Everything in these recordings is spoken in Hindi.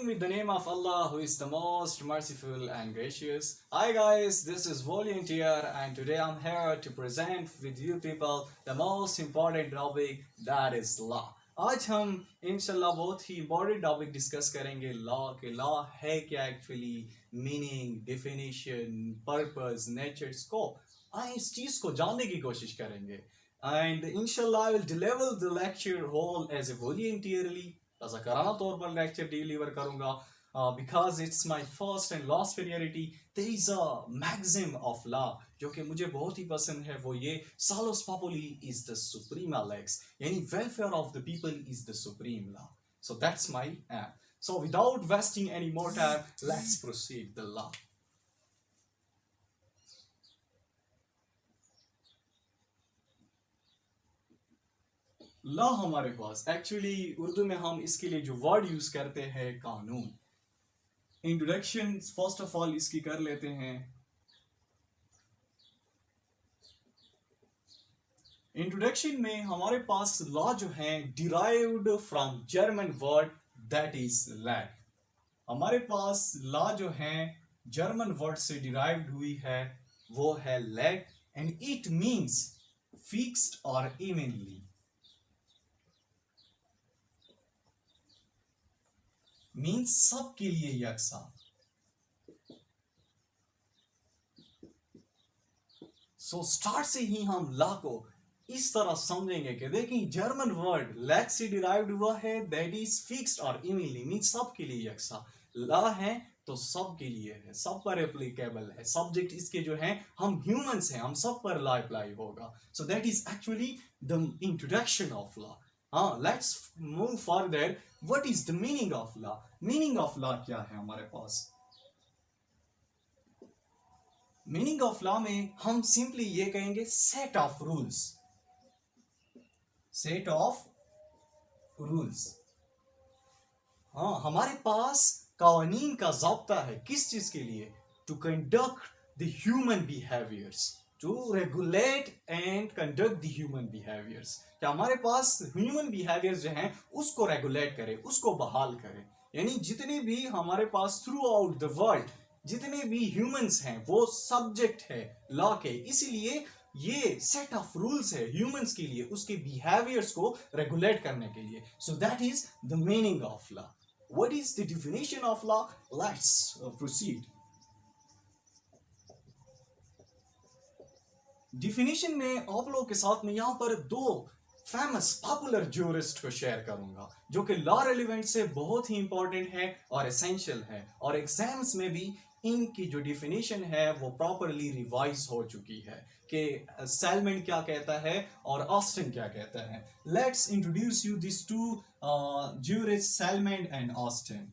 with the name of Allah, who is the most merciful and gracious. Hi guys, this is Volunteer, and today I'm here to present with you people the most important topic, that is law. आज हम इंशाल्लाह बहुत ही इम्पोर्टेंट टॉपिक डिस्कस करेंगे लॉ के लॉ है क्या actually, meaning, definition, purpose, nature, scope. आइए इस चीज़ को जानने की कोशिश करेंगे एंड इंशाल्लाह I will deliver the lecture whole as a voluntarily, रज़ाकाराना तौर पर लेक्चर डिलीवर करूंगा because it's my first and last priority. There is a maxim of law जो कि मुझे बहुत ही पसंद है, वो ये salus populi is the supreme lex, यानी welfare of the people is the supreme law. So that's my aim. So without wasting any more time, let's proceed the law. Law हमारे पास एक्चुअली उर्दू में हम इसके लिए जो वर्ड यूज करते हैं कानून। इंट्रोडक्शन फर्स्ट ऑफ ऑल इसकी कर लेते हैं। इंट्रोडक्शन में हमारे पास लॉ जो है derived from German word that is lat. हमारे पास लॉ जो है जर्मन वर्ड से डिराइव्ड हुई है, वो है lat and it means fixed और इवनली, मीन्स सबके लिए यकसा। सो स्टार्ट से ही हम लॉ को इस तरह समझेंगे कि देखिए जर्मन वर्ड लैट से डिराइव्ड हुआ है, दैट इज फिक्स्ड और इवनली, मीन्स सबके लिए यकसा। लॉ है तो सबके लिए है, सब पर एप्लीकेबल है। सब्जेक्ट इसके जो है हम ह्यूमंस हैं, हम सब पर लॉ अप्लाई होगा। सो that is actually the introduction of law. Let's move further. What is the meaning of law? Meaning of law क्या है हमारे पास? मीनिंग ऑफ लॉ में हम सिंपली ये कहेंगे set of rules, set of rules. हाँ, हमारे पास कानून का ज़ाब्ता है, किस चीज के लिए? To conduct the human behaviours, to regulate and conduct the human behaviours. क्या हमारे पास ह्यूमन बिहेवियर्स जो हैं उसको रेगुलेट करे, उसको बहाल करे, यानी जितने भी हमारे pass through out the world जितने भी ह्यूमंस हैं वो सब्जेक्ट है लॉ के। इसीलिए ये सेट ऑफ रूल्स है ह्यूमंस के लिए, उसके बिहेवियर्स को रेगुलेट करने के लिए। सो that is the meaning of law. What is the definition of law? Let's proceed. Definition में आप लोगों के साथ में यहाँ पर दो फेमस पॉपुलर ज्यूरिस्ट को शेयर करूंगा जो कि लॉ रेलिवेंट से बहुत ही इंपॉर्टेंट है और एसेंशियल है, और एग्जाम्स में भी इनकी जो डिफिनेशन है वो प्रॉपरली रिवाइज हो चुकी है कि सेलमेंट क्या कहता है और ऑस्टिन क्या कहता है। Let's introduce you this to jurist, Salmond and Austin.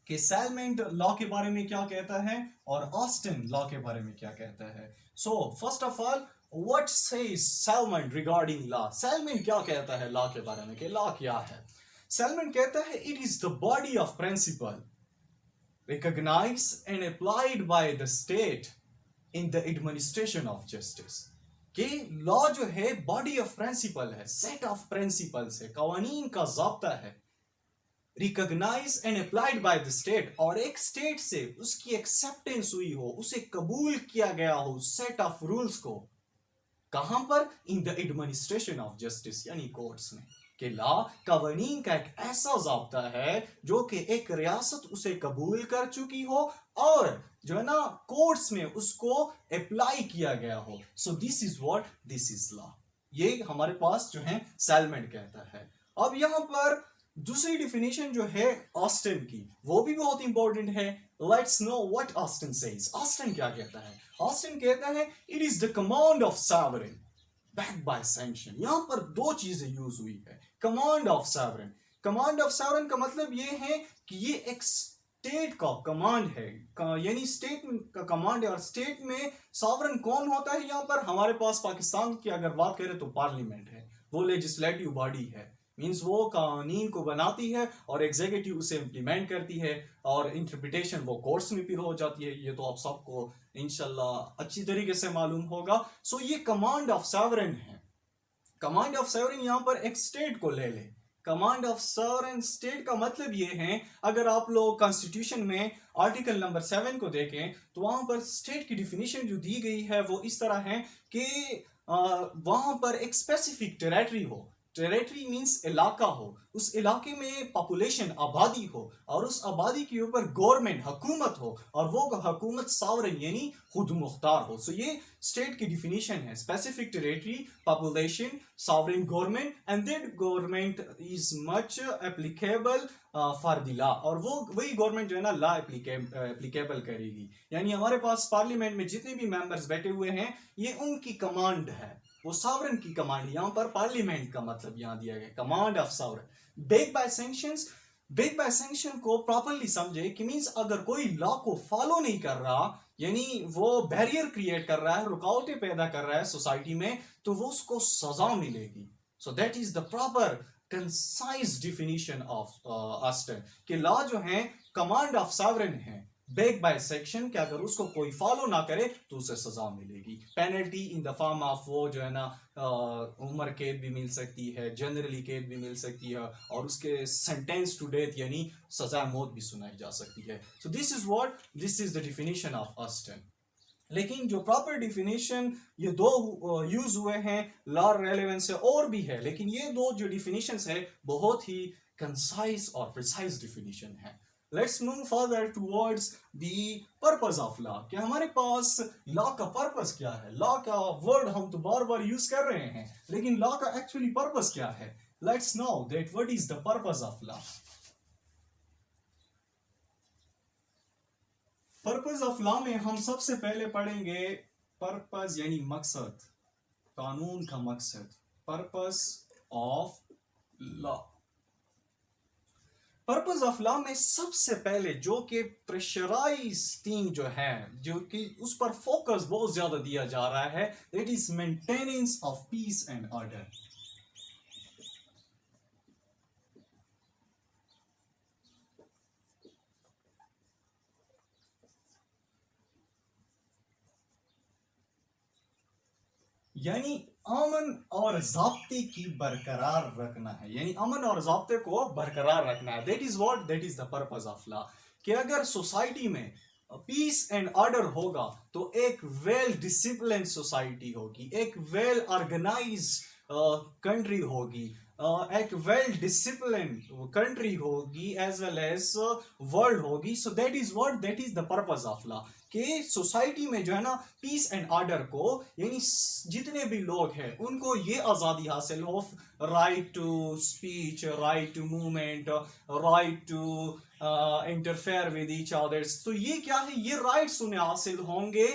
कि सेलमेंट लॉ के बारे में क्या कहता है और ऑस्टिन लॉ के बारे में क्या कहता है। So first of all, what says Salmond regarding law? Salmond क्या कहता है लॉ के बारे में कि लॉ क्या है? सेलमेंट कहता है it is the body of principle recognized and applied by the state in the administration of justice। कि लॉ जो है बॉडी ऑफ प्रिंसिपल है, सेट ऑफ प्रिंसिपल्स है, कवानीन का ज़ाब्ता है, recognise and applied by the state, और एक स्टेट से उसकी एक्सेप्टेंस हुई हो, उसे कबूल किया गया हो सेट ऑफ रूल्स को। कहां पर? In the administration of justice, यानी कोर्ट्स में। कि लॉ कवानीन का एक ऐसा ज़ाब्ता है जो कि एक रियासत उसे कबूल कर चुकी हो और जो है ना कोर्ट्स में उसको अप्लाई किया गया हो। So this is what, this is law. ये हमारे पास जो है सेलमेंट कहता है। अब यहां पर दूसरी डिफिनेशन जो है ऑस्टिन की, वो भी बहुत इंपॉर्टेंट है। Let's know what Austin says. Austin क्या कहता है? ऑस्टिन कहता है it is the command of sovereign backed by sanction. यहां पर दो चीजें यूज हुई है, command of sovereign. Command of sovereign का मतलब ये है कि ये एक स्टेट का कमांड है, यानी स्टेट का कमांड है। और स्टेट में सॉवरेन कौन होता है? यहाँ पर हमारे पास पाकिस्तान की अगर बात करें तो पार्लियामेंट है, वो लेजिस्लेटिव बॉडी है, मीन्स वो कानून को बनाती है और एग्जीक्यूटिव उसे इम्प्लीमेंट करती है और इंटरप्रिटेशन वो कोर्ट्स में फिर हो जाती है। ये तो आप सबको इंशाल्लाह अच्छी तरीके से मालूम होगा। सो ये कमांड ऑफ सॉवरेन है। कमांड ऑफ सॉवरेन यहाँ पर एक स्टेट को ले ले, कमांड ऑफ सॉवरेन स्टेट का मतलब ये है, अगर आप लोग कॉन्स्टिट्यूशन में आर्टिकल नंबर 7 को देखें तो वहां पर स्टेट की डिफिनीशन जो दी गई है वो इस तरह है कि वहां पर एक स्पेसिफिक टेरिटरी हो। टेरिटरी मीन्स इलाका हो, उस इलाके में पॉपुलेशन आबादी हो और उस आबादी के ऊपर गवर्नमेंट हुकूमत हो और वो हुकूमत सॉवरेन यानी खुद मुख्तार हो। सो ये स्टेट की डिफिनीशन है, specific territory, population, sovereign government and that government is much applicable for the law, और वो वही गवर्नमेंट जो है ना लॉ एप्लीकेबल करेगी। यानी हमारे पास पार्लियामेंट में जितने भी मेंबर्स बैठे हुए हैं ये उनकी कमांड है, वो सॉवरेन की कमांड। यहाँ पर पार्लियामेंट का मतलब यहाँ दिया गया command of sovereign. Back by sanctions, back by sanction को प्रॉपर्ली समझे कि मींस अगर कोई लॉ को फॉलो नहीं कर रहा यानी वो बैरियर क्रिएट कर रहा है, रुकावटें पैदा कर रहा है सोसाइटी में, तो वो उसको सजा मिलेगी। सो that is the proper concise definition of Aster कि लॉ जो है कमांड ऑफ सॉवरेन है, बेक बाय सेक्शन कि अगर उसको कोई फॉलो ना करे तो उसे सजा मिलेगी। Penalty in the form of वो जो है ना उम्र कैद भी मिल सकती है, जनरली कैद भी मिल सकती है और उसके सेंटेंस टू डेथ यानी सजा मौत भी सुनाई जा सकती है। So this is the definition of Aston. लेकिन जो प्रॉपर डिफिनीशन ये दो यूज हुए हैं, लॉ रेलेवेंस है और भी है, लेकिन ये दो जो डिफिनीशंस है बहुत ही कंसाइज और प्रिसाइज डिफिनीशन है। Let's move further towards the purpose of law कि हमारे पास लॉ का पर्पस क्या है। लॉ का वर्ड हम तो बार बार यूज कर रहे हैं, लेकिन लॉ का एक्चुअली पर्पस क्या है। Let's know that what is the purpose of law. Purpose of law में हम सबसे पहले पढ़ेंगे पर्पस यानी मकसद, कानून का मकसद, purpose of law. Purpose of law में सबसे पहले जो कि प्रेशराइज थिंग जो है, जो कि उस पर फोकस बहुत ज्यादा दिया जा रहा है, that is maintenance of peace and order. यानी अमन और ज़ाब्ते की बरकरार रखना है, यानी अमन और ज़ाब्ते को बरकरार रखना है। That is what, that is the purpose of law कि अगर सोसाइटी में पीस एंड ऑर्डर होगा तो एक वेल डिसिप्लिन सोसाइटी होगी, एक वेल ऑर्गेनाइज कंट्री होगी, एक वेल डिसिप्लिन कंट्री होगी एज वेल एज वर्ल्ड होगी। सो that is what, that is the purpose of law कि सोसाइटी में जो है ना पीस एंड ऑर्डर को, यानी जितने भी लोग हैं उनको ये आज़ादी हासिल हो, right to speech, right to movement, right to interfere with each others. तो ये क्या है, ये राइट्स उन्हें हासिल होंगे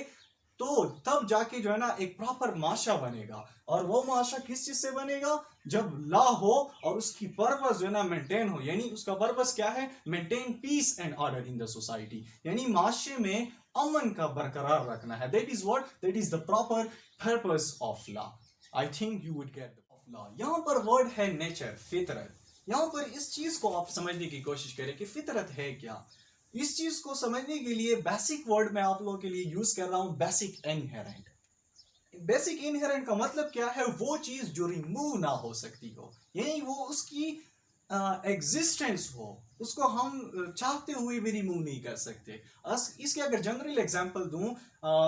तो तब जाके जो है ना एक प्रॉपर माशा बनेगा। और वो माशा किस चीज से बनेगा, जब लॉ हो और उसकी पर्पस जो है ना मेंटेन हो। यानी उसका पर्पस क्या है, maintain piece and order in the society, यानी माशरे में अमन का बरकरार रखना है। That is what, that is the proper purpose of law. I think you would get of law. यहाँ पर वर्ड है नेचर, फितरत। यहाँ पर इस चीज को आप समझने की कोशिश करें कि फितरत है क्या। इस चीज को समझने के लिए बेसिक वर्ड मैं आप लोगों के लिए यूज कर रहा हूं, बेसिक इनहेरेंट। बेसिक इनहेरेंट का मतलब क्या है, वो चीज जो रिमूव ना हो सकती हो, यानी वो उसकी एग्जिस्टेंस हो, उसको हम चाहते हुए भी रिमूव नहीं कर सकते। इसके अगर जनरल एग्जांपल दूं,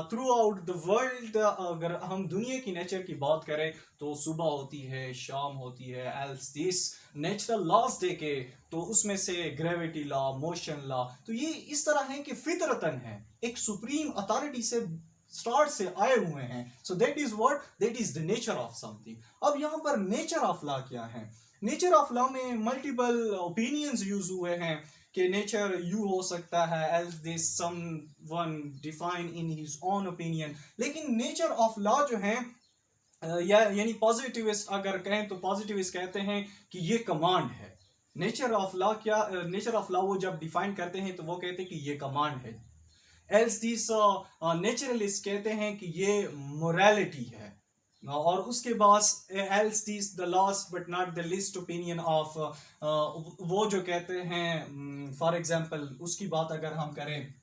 थ्रू आउट द वर्ल्ड अगर हम दुनिया की नेचर की बात करें तो सुबह होती है, शाम होती है, एल्स दिस नेचुरल लॉज देखे तो उसमें से ग्रेविटी लॉ, मोशन लॉ, तो ये इस तरह है कि फितरतन है, एक सुप्रीम अथॉरिटी से स्टार्ट से आए हुए हैं। So that is what, that is the nature of something. अब यहाँ पर नेचर ऑफ लॉ क्या है। नेचर ऑफ लॉ में मल्टीपल ओपिनियंस यूज हुए हैं कि नेचर यू हो सकता है, as this someone define in his own opinion. लेकिन नेचर ऑफ लॉ जो है यानी पॉजिटिविस्ट अगर कहें तो पॉजिटिविस्ट कहते हैं कि ये कमांड है। नेचर ऑफ लॉ क्या, नेचर ऑफ लॉ वो जब डिफाइन करते हैं तो वो कहते हैं कि ये कमांड है। एल्स दिस नेचुरलिस्ट कहते हैं कि ये मोरालिटी है। और उसके बाद else this the last but not the list opinion of, वो जो कहते हैं फॉर एग्जांपल उसकी बात अगर हम करें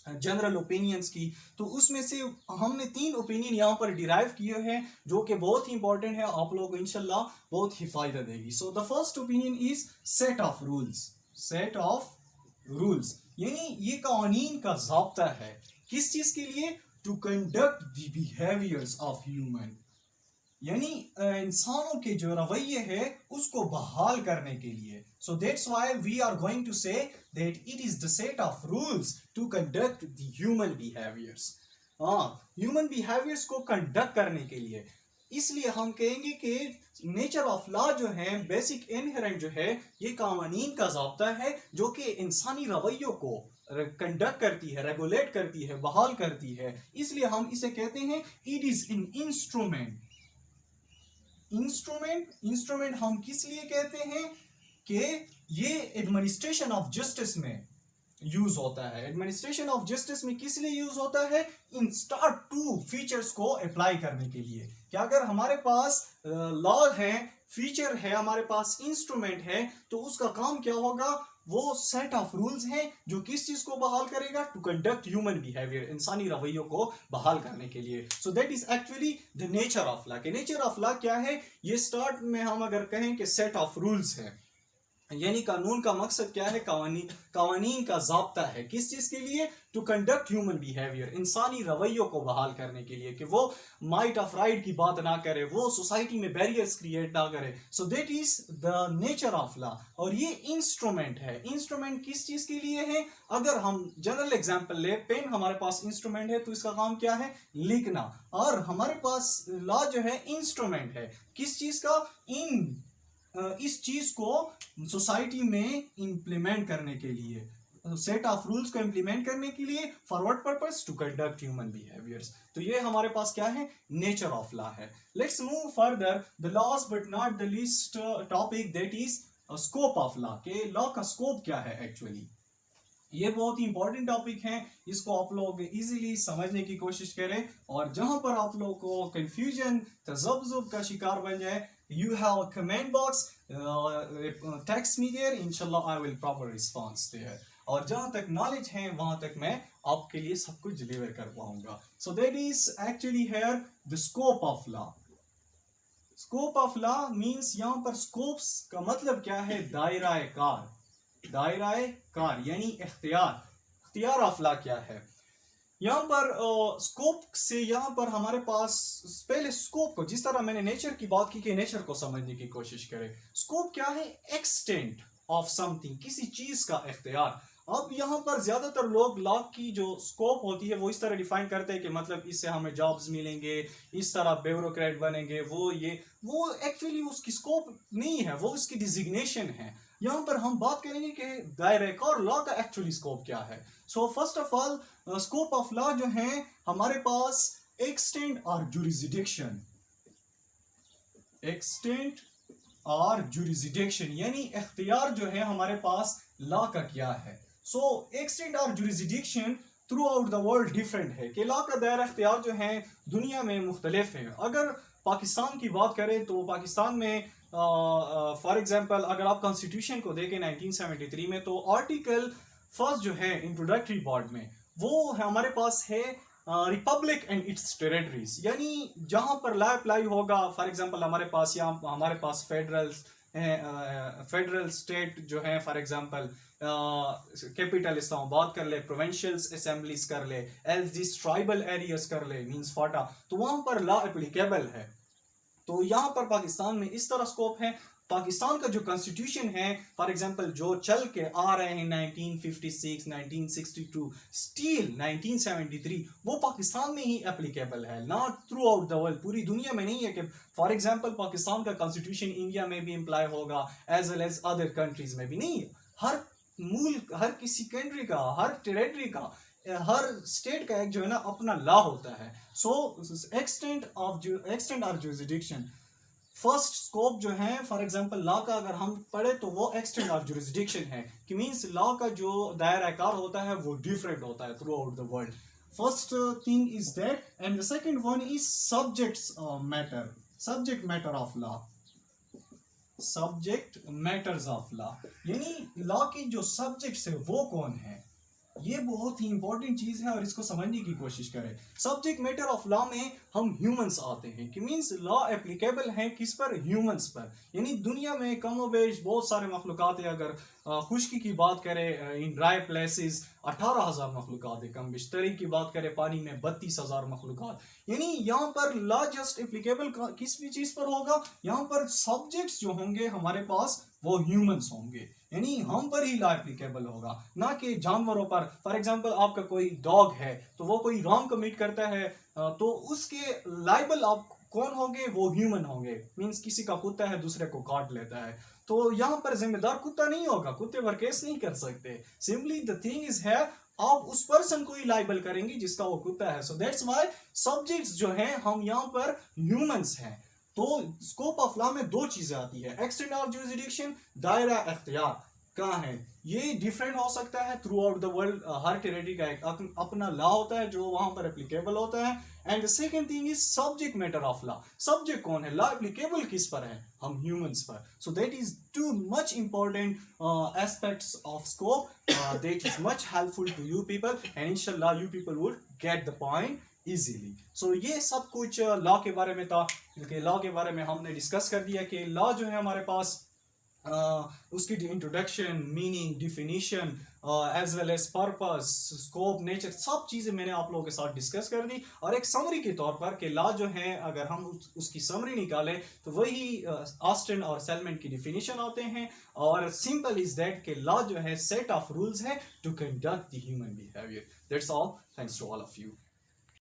जनरल ओपिनियंस की, तो उसमें से हमने 3 ओपिनियन यहाँ पर डिराइव किए हैं जो कि बहुत ही इंपॉर्टेंट है, आप लोगों को इंशाल्लाह बहुत ही फायदा देगी। So the first opinion is set of rules. Set of rules यानी ये कानून का ज़ाब्ता है, किस चीज के लिए? To conduct the behaviours of human, यानी इंसानों के जो रवैये है उसको बहाल करने के लिए। So that's why we are going to say that it is the set of rules to conduct the human behaviours. हाँ, ह्यूमन बिहेवियर्स को कंडक्ट करने के लिए, इसलिए हम कहेंगे कि नेचर ऑफ लॉ जो है, बेसिक इनहेरेंट जो है, ये कानून का ज़ाब्ता है जो कि इंसानी रवैयों को कंडक्ट करती है, रेगुलेट करती है, बहाल करती है। इसलिए हम इसे कहते हैं it is an instrument. Instrument हम किस लिए कहते हैं कि ये एडमिनिस्ट्रेशन ऑफ जस्टिस में यूज होता है। एडमिनिस्ट्रेशन ऑफ जस्टिस में किस लिए यूज होता है? इन स्टार्ट टू फीचर्स को अप्लाई करने के लिए। कि अगर हमारे पास लॉ है, फीचर है, हमारे पास इंस्ट्रूमेंट है, तो उसका काम क्या होगा? वो सेट ऑफ रूल्स हैं जो किस चीज को बहाल करेगा? टू कंडक्ट ह्यूमन बिहेवियर, इंसानी रवैयों को बहाल करने के लिए। सो that is actually the nature of law. Nature of law क्या है? ये स्टार्ट में हम अगर कहें कि सेट ऑफ रूल्स है, यानी कानून का मकसद क्या है? कानून का ज़ाब्ता है, किस चीज के लिए? टू कंडक्ट ह्यूमन बिहेवियर, इंसानी रवैयों को बहाल करने के लिए, कि वो माइट ऑफ राइट की बात ना करे, वो सोसाइटी में बैरियर्स क्रिएट ना करे। सो that is the nature of law. और ये इंस्ट्रूमेंट है। इंस्ट्रूमेंट किस चीज के लिए है? अगर हम जनरल एग्जांपल ले, पेन हमारे पास इंस्ट्रूमेंट है, तो इसका काम क्या है? लिखना। और हमारे पास लॉ जो है इंस्ट्रूमेंट है, किस चीज का? इस चीज को सोसाइटी में इंप्लीमेंट करने के लिए, सेट ऑफ रूल्स को इंप्लीमेंट करने के लिए, for what purpose? To conduct human behaviours. तो ये हमारे पास क्या है? नेचर ऑफ लॉ है। Let's move further the last but not the least topic, that is scope of law. के लॉ का स्कोप क्या है एक्चुअली? ये बहुत ही इंपॉर्टेंट टॉपिक है, इसको आप लोग इजीली समझने की कोशिश करें, और जहां पर आप लोग को कंफ्यूजन, तज़ब्ज़ुब का शिकार बन जाए, you have a comment box, text me there, inshallah I will proper response there। और जहां तक नॉलेज है वहां तक मैं आपके लिए सब कुछ डिलीवर कर पाऊंगा। सो that is actually here the scope of law. Scope of law means, यहां पर स्कोप्स का मतलब क्या है? दायरा कार। दायरा कार यानी इख्तियार ऑफ लॉ क्या है? यहाँ पर स्कोप से, यहाँ पर हमारे पास पहले स्कोप को, जिस तरह मैंने नेचर की बात की कि नेचर को समझने की कोशिश करें, स्कोप क्या है? एक्सटेंट ऑफ समथिंग, किसी चीज का इख्तियार। अब यहाँ पर ज्यादातर लोग लॉ की जो स्कोप होती है वो इस तरह डिफाइन करते हैं कि मतलब इससे हमें जॉब्स मिलेंगे, इस तरह ब्यूरोक्रेट बनेंगे, वो एक्चुअली उसकी स्कोप नहीं है, वो उसकी डिजिग्नेशन है। यहाँ पर हम बात करेंगे कि दायरे और लॉ का एक्चुअली स्कोप क्या है। So first of all, scope of law जो है हमारे पास एक्सटेंट और जुरिसडिक्शन। एक्सटेंट और जुरिसडिक्शन यानी इख्तियार जो है हमारे पास लॉ का क्या है। सो एक्सटेंट और jurisdiction through out the world different है, कि लॉ का दायरा इख्तियार जो है दुनिया में मुख्तलिफ है। अगर पाकिस्तान की बात करें तो पाकिस्तान में फॉर एग्जांपल अगर आप कॉन्स्टिट्यूशन को देखें 1973 में, तो आर्टिकल फर्स्ट जो है इंट्रोडक्टरी पार्ट में, वो हमारे पास है रिपब्लिक एंड इट्स टेरिटरीज, यानी जहां पर लॉ अप्लाई होगा। फॉर एग्जांपल हमारे पास फेडरल स्टेट जो है, फॉर एग्जांपल कैपिटल इस्लामाबाद कर ले, प्रोविंशियल असेंबलीज कर ले, एलजीस ट्राइबल एरियाज कर ले, मींस फाटा, तो वहां पर लॉ एप्लीकेबल है। तो यहाँ पर पाकिस्तान में इस तरह स्कोप है। पाकिस्तान का जो कॉन्स्टिट्यूशन है, फॉर एग्जांपल जो चल के आ रहे हैं 1956, 1962, स्टील 1973, वो पाकिस्तान में ही एप्लीकेबल है, not through out the world, पूरी दुनिया में नहीं है कि फॉर एग्जांपल पाकिस्तान का कॉन्स्टिट्यूशन इंडिया में भी अप्लाई होगा as well as other countries में भी नहीं है। हर किसी कंट्री का, हर टेरिटरी का, हर स्टेट का एक जो है ना अपना लॉ होता है। सो एक्सटेंट और जुरिसडिक्शन, फर्स्ट स्कोप जो है, फॉर एग्जांपल लॉ का अगर हम पढ़े तो वो एक्सटेंट और जुरिसडिक्शन है, कि मींस लॉ का जो दायरा कार होता है वो डिफरेंट होता है through out the world. First thing is that, and the second one is subject matter of law. Subject matters of law यानी लॉ की जो सब्जेक्ट्स है वो कौन है, ये बहुत ही इंपॉर्टेंट चीज है और इसको समझने की कोशिश करें। सब्जेक्ट मैटर ऑफ लॉ में हम ह्यूमंस आते हैं कि मींस लॉ एप्लीकेबल है किस पर, ह्यूमंस पर। यानी दुनिया में कमोबेश बहुत सारे मखलूकात है। अगर खुश्की की बात करें, इन ड्राई प्लेसेस 18,000 मखलूकात है कम बेश। तरी की बात करें पानी में 32,000 मखलूकात। यानी यहाँ पर लॉ जस्ट एप्लीकेबल किस भी चीज पर होगा, यहाँ पर सब्जेक्ट्स जो होंगे हमारे पास वो ह्यूमंस होंगे। यानी हम पर ही लॉ एप्लीकेबल होगा, ना कि जानवरों पर। फॉर एग्जांपल आपका कोई डॉग है तो वो कोई रॉन्ग कमिट करता है तो उसके लाइबल आप कौन होंगे, वो ह्यूमन होंगे। मींस किसी का कुत्ता है दूसरे को काट लेता है तो यहाँ पर जिम्मेदार कुत्ता नहीं होगा, कुत्ते पर केस नहीं कर सकते। सिंपली द थिंग इज है आप उस पर्सन को ही लाइबल करेंगे जिसका वो कुत्ता है। सो दैट्स व्हाई सब्जेक्ट्स जो हैं हम यहाँ पर ह्यूमंस हैं। तो स्कोप ऑफ लॉ में दो चीजें आती है, एक्सटेंट ऑफ जुरिसडिक्शन, दायरा इख्तियार कहाँ है। ये डिफरेंट हो सकता है through out the world. Her territory का एक अपना लॉ होता है जो वहां पर एप्लीकेबल होता है। And the second thing is subject matter of law. Subject कौन है, लॉ एप्लीकेबल किस पर है, हम ह्यूमंस पर। So that is too much important aspects of scope that is much helpful to you people and इंशाल्लाह you people would get the point easily. सो ये सब कुछ लॉ के बारे में था। लॉ के बारे में हमने डिस्कस कर दिया कि लॉ जो है हमारे पास उसकी introduction, meaning, definition as well as purpose, scope, nature, सब चीज़ें मैंने आप लोगों के साथ डिस्कस कर दी। और एक समरी के तौर पर कि लॉ जो है अगर हम उसकी समरी निकालें तो वही ऑस्टेन और सेलमेंट की डिफिनीशन होते हैं। और सिंपल इज दैट कि लॉ जो है सेट ऑफ रूल्स है to conduct the human behaviour. That's all, thanks to all of you.